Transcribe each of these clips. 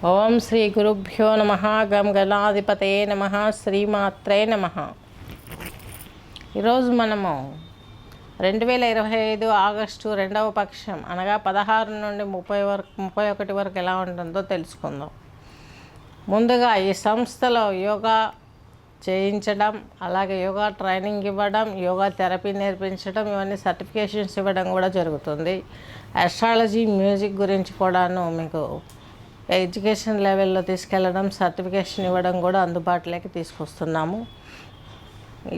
ఓం శ్రీ గురుభ్యో నమ. గం గణాధిపతే నమ. శ్రీమాత్రే నమ. ఈరోజు మనము 2025 ఆగస్టు 2వ పక్షం అనగా 16 నుండి 31 వరకు ఎలా ఉంటుందో తెలుసుకుందాం. ముందుగా ఈ సంస్థలో యోగా చేయించడం, అలాగే యోగా ట్రైనింగ్ ఇవ్వడం, యోగా థెరపీ నేర్పించడం, ఇవన్నీ సర్టిఫికేషన్స్ ఇవ్వడం కూడా జరుగుతుంది. ఆస్ట్రాలజీ, మ్యూజిక్ గురించి కూడాను మీకు ఎడ్యుకేషన్ లెవెల్లో తీసుకెళ్ళడం, సర్టిఫికేషన్ ఇవ్వడం కూడా అందుబాటులోకి తీసుకొస్తున్నాము.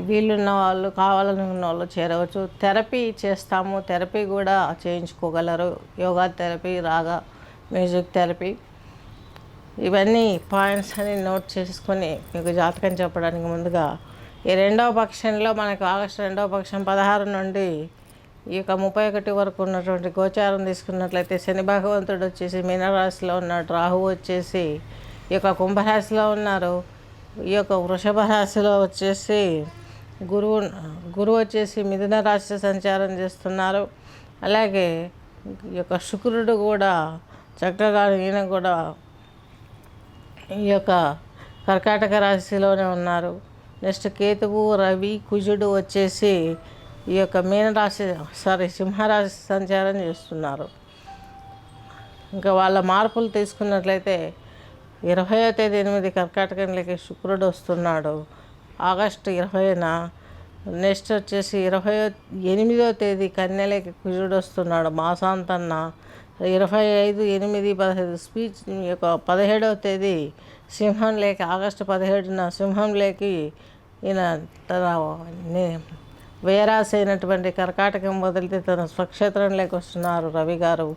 వీళ్ళున్న వాళ్ళు, కావాలనుకున్న వాళ్ళు చేరవచ్చు. థెరపీ చేస్తాము, థెరపీ కూడా చేయించుకోగలరు. యోగా థెరపీ, రాగా మ్యూజిక్ థెరపీ, ఇవన్నీ పాయింట్స్ అని నోట్ చేసుకొని మీకు జాతకం చెప్పడానికి ముందుగా ఈ 2వ పక్షంలో మనకు ఆగస్టు 2వ పక్షం 16 నుండి ఈ యొక్క 31 వరకు ఉన్నటువంటి గోచారం తీసుకున్నట్లయితే శని భగవంతుడు వచ్చేసి మీనరాశిలో ఉన్నాడు, రాహు వచ్చేసి ఈ యొక్క కుంభరాశిలో ఉన్నారు, ఈ యొక్క వృషభ రాశిలో వచ్చేసి గురువు వచ్చేసి మిథున రాశి సంచారం చేస్తున్నారు. అలాగే ఈ యొక్క శుక్రుడు కూడా చక్కగా ఈయన కూడా ఈ యొక్క కర్కాటక రాశిలోనే ఉన్నారు. నెక్స్ట్ కేతువు, రవి, కుజుడు వచ్చేసి ఈ యొక్క సింహరాశి సంచారం చేస్తున్నారు. ఇంకా వాళ్ళ మార్పులు తీసుకున్నట్లయితే 20వ తేదీ 8 కర్కాటకంలోకి శుక్రుడు వస్తున్నాడు ఆగస్టు 20న. నెక్స్ట్ వచ్చేసి 28వ తేదీ కన్యలోకి కుజుడు వస్తున్నాడు మాసాంతన్న. 25/8/15 స్పీచ్ ఈ యొక్క 17వ తేదీ సింహంలోకి, ఆగస్టు 17న సింహంలోకి ఈయన తన వ్యయరాశి అయినటువంటి కర్కాటకం వదిలితే తన స్వక్షేత్రంలోకి వస్తున్నారు రవి గారు.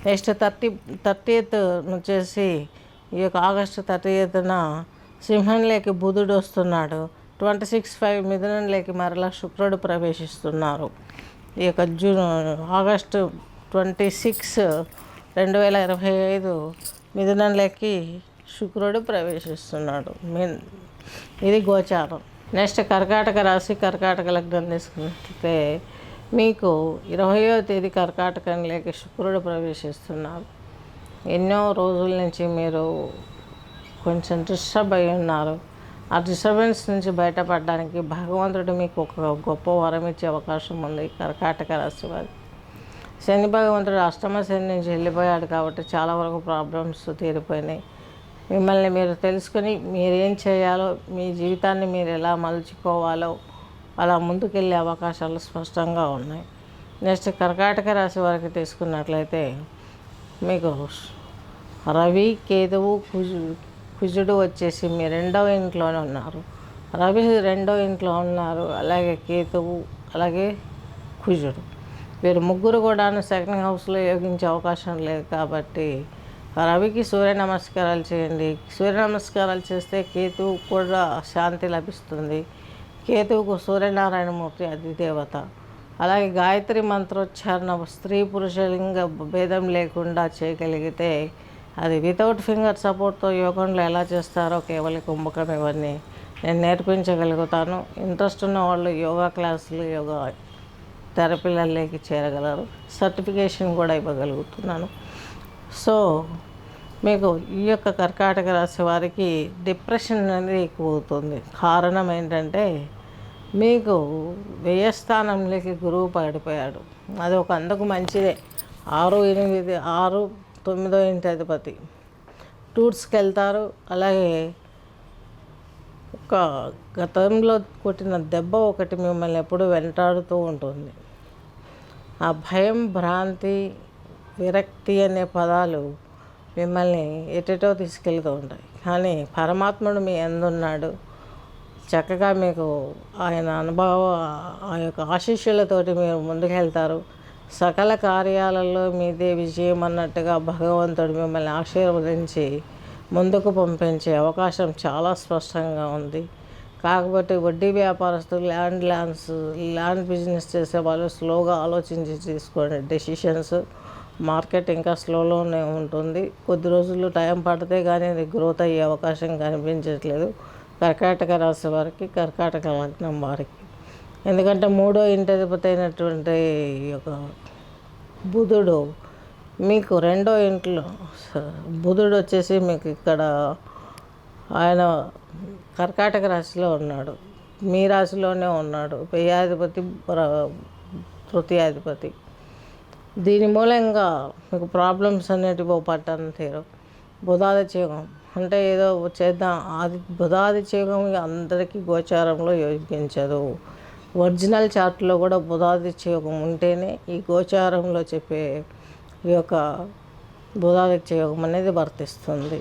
నెక్స్ట్ 30th వచ్చేసి ఈ యొక్క ఆగస్టు 30న సింహంలోకి బుధుడు వస్తున్నాడు. 26/5 మిథునంలోకి మరలా శుక్రుడు ప్రవేశిస్తున్నారు. ఈ యొక్క ఆగస్టు 26, 2025 మిథునంలోకి శుక్రుడు ప్రవేశిస్తున్నాడు. ఇది గోచారం. నెక్స్ట్ కర్కాటక రాశి, కర్కాటక లగ్నం తీసుకున్నట్లయితే మీకు 20వ తేదీ కర్కాటకంలోకి శుక్రుడు ప్రవేశిస్తున్నారు. ఎన్నో రోజుల నుంచి మీరు కొంచెం డిస్టర్బ్ అయి ఉన్నారు. ఆ డిస్టర్బెన్స్ నుంచి బయటపడడానికి భగవంతుడు మీకు ఒక గొప్ప వరం ఇచ్చే అవకాశం ఉంది. కర్కాటక రాశి వారికి శని భగవంతుడు అష్టమ శని నుంచి వెళ్ళిపోయాడు కాబట్టి చాలా వరకు ప్రాబ్లమ్స్ తీరిపోయినాయి. మిమ్మల్ని మీరు తెలుసుకొని మీరేం చేయాలో, మీ జీవితాన్ని మీరు ఎలా మలుచుకోవాలో అలా ముందుకెళ్ళే అవకాశాలు స్పష్టంగా ఉన్నాయి. నెక్స్ట్ కర్కాటక రాశి వారికి తీసుకున్నట్లయితే మీకు రవి, కేతువు, కుజుడు వచ్చేసి మీ 2వ ఇంట్లోనే ఉన్నారు. రవి 2వ ఇంట్లో ఉన్నారు, అలాగే కేతువు, అలాగే కుజుడు, వీరు ముగ్గురు కూడాను సెకండ్ హౌస్లో యోగించే అవకాశం లేదు. కాబట్టి రవికి సూర్య నమస్కారాలు చేయండి. సూర్య నమస్కారాలు చేస్తే కేతువు కూడా శాంతి లభిస్తుంది. కేతువుకు సూర్యనారాయణమూర్తి అధిదేవత. అలాగే గాయత్రి మంత్రోచ్చారణ స్త్రీ పురుషలింగ భేదం లేకుండా చేయగలిగితే అది వితౌట్ ఫింగర్ సపోర్ట్తో యోగంలో ఎలా చేస్తారో కేవలం కుంభకం ఇవన్నీ నేను నేర్పించగలుగుతాను. ఇంట్రెస్ట్ ఉన్న వాళ్ళు యోగా క్లాసులు, యోగా థెరపీలలోకి చేరగలరు. సర్టిఫికేషన్ కూడా ఇవ్వగలుగుతున్నాను. సో మీకు ఈ యొక్క కర్కాటక రాశి వారికి డిప్రెషన్ అనేది ఎక్కువ అవుతుంది. కారణం ఏంటంటే మీకు వ్యయస్థానంలోకి గురువు పడిపోయాడు. అది ఒక అందుకు మంచిదే. 6, 8, 6, 9వ ఇంటి అధిపతి టూర్స్కి వెళ్తారు. అలాగే ఒక గతంలో కొట్టిన దెబ్బ ఒకటి మిమ్మల్ని ఎప్పుడూ వెంటాడుతూ ఉంటుంది. ఆ భయం, భ్రాంతి, విరక్తి అనే పదాలు మిమ్మల్ని ఎటెటో తీసుకెళ్తూ ఉంటాయి. కానీ పరమాత్ముడు మీ అందున్నాడు. చక్కగా మీకు ఆయన ఆ యొక్క ఆశీస్సులతోటి మీరు ముందుకెళ్తారు. సకల కార్యాలలో మీదే విజయం అన్నట్టుగా భగవంతుడు మిమ్మల్ని ఆశీర్వదించి ముందుకు పంపించే అవకాశం చాలా స్పష్టంగా ఉంది. కాకపోతే వడ్డీ వ్యాపారస్తులు, ల్యాండ్ బిజినెస్ చేసే వాళ్ళు స్లోగా ఆలోచించి తీసుకోండి డెసిషన్స్. మార్కెట్ ఇంకా స్లోలోనే ఉంటుంది. కొద్ది రోజులు టైం పడితే కానీ అది గ్రోత్ అయ్యే అవకాశం కనిపించట్లేదు కర్కాటక రాశి వారికి, కర్కాటక లగ్నం వారికి. ఎందుకంటే 3వ ఇంటి అధిపతి అయినటువంటి ఈ యొక్క బుధుడు మీకు రెండో ఇంట్లో బుధుడు వచ్చేసి మీకు ఇక్కడ ఆయన కర్కాటక రాశిలో ఉన్నాడు, మీ రాశిలోనే ఉన్నాడు. వ్యయాధిపతి తృతీయాధిపతి. దీని మూలంగా మీకు ప్రాబ్లమ్స్ అనేటివి పట్టని తీరు. బుధాదిత్యయోగం అంటే ఏదో చేద్దాం, బుధాదిత్యయోగం అందరికీ గోచారంలో యోగించదు. ఒరిజినల్ చార్ట్లో కూడా బుధాదిత్యయోగం ఉంటేనే ఈ గోచారంలో చెప్పే ఈ యొక్క బుధాదిత్యయోగం అనేది వర్తిస్తుంది.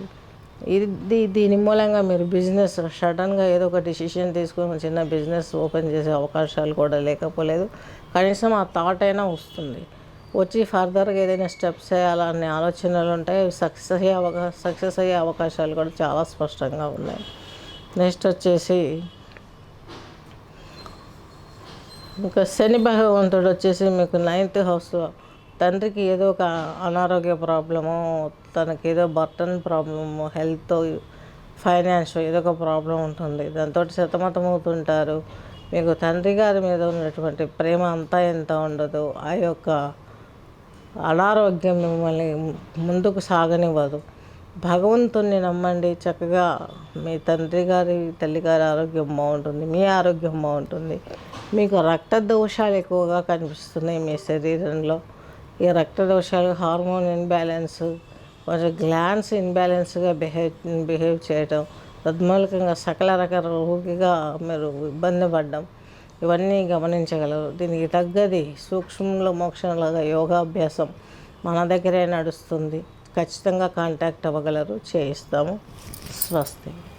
దీని మూలంగా మీరు బిజినెస్ సడన్గా ఏదో ఒక డిసిషన్ తీసుకొని చిన్న బిజినెస్ ఓపెన్ చేసే అవకాశాలు కూడా లేకపోలేదు. కనీసం ఆ థాట్ అయినా వస్తుంది, వచ్చి ఫర్దర్గా ఏదైనా స్టెప్స్ చేయాలనే ఆలోచనలు ఉంటాయి. సక్సెస్ అయ్యే అవకాశాలు కూడా చాలా స్పష్టంగా ఉన్నాయి. నెక్స్ట్ వచ్చేసి ఇంకా శని భగవంతుడు వచ్చేసి మీకు 9th హౌస్లో తండ్రికి ఏదో ఒక అనారోగ్య ప్రాబ్లము, తనకి ఏదో బర్టన్ ప్రాబ్లము, హెల్త్, ఫైనాన్స్ ఏదో ఒక ప్రాబ్లం ఉంటుంది. దాంతో సతమతం అవుతుంటారు. మీకు తండ్రి గారి మీద ఉన్నటువంటి ప్రేమ అంతా ఎంత ఉండదు. ఆ యొక్క అనారోగ్యం మిమ్మల్ని ముందుకు సాగనివ్వదు. భగవంతుణ్ణి నమ్మండి, చక్కగా మీ తండ్రి గారి తల్లి గారి ఆరోగ్యం బాగుంటుంది, మీ ఆరోగ్యం బాగుంటుంది. మీకు రక్త దోషాలు ఎక్కువగా కనిపిస్తున్నాయి మీ శరీరంలో. ఈ రక్త దోషాలు, హార్మోన్ ఇన్బ్యాలెన్స్, కొంచెం గ్లాండ్స్ ఇన్బ్యాలెన్స్గా బిహేవ్ చేయటం, తద్మూలకంగా సకల రకాల రోగిగా మీరు ఇబ్బంది పడ్డం, ఇవన్నీ గమనించగలరు. దీనికి తగ్గది సూక్ష్మంలో మోక్షంలాగా యోగాభ్యాసం మన దగ్గరే నడుస్తుంది. ఖచ్చితంగా కాంటాక్ట్ అవ్వగలరు, చేయిస్తాము. స్వస్తి.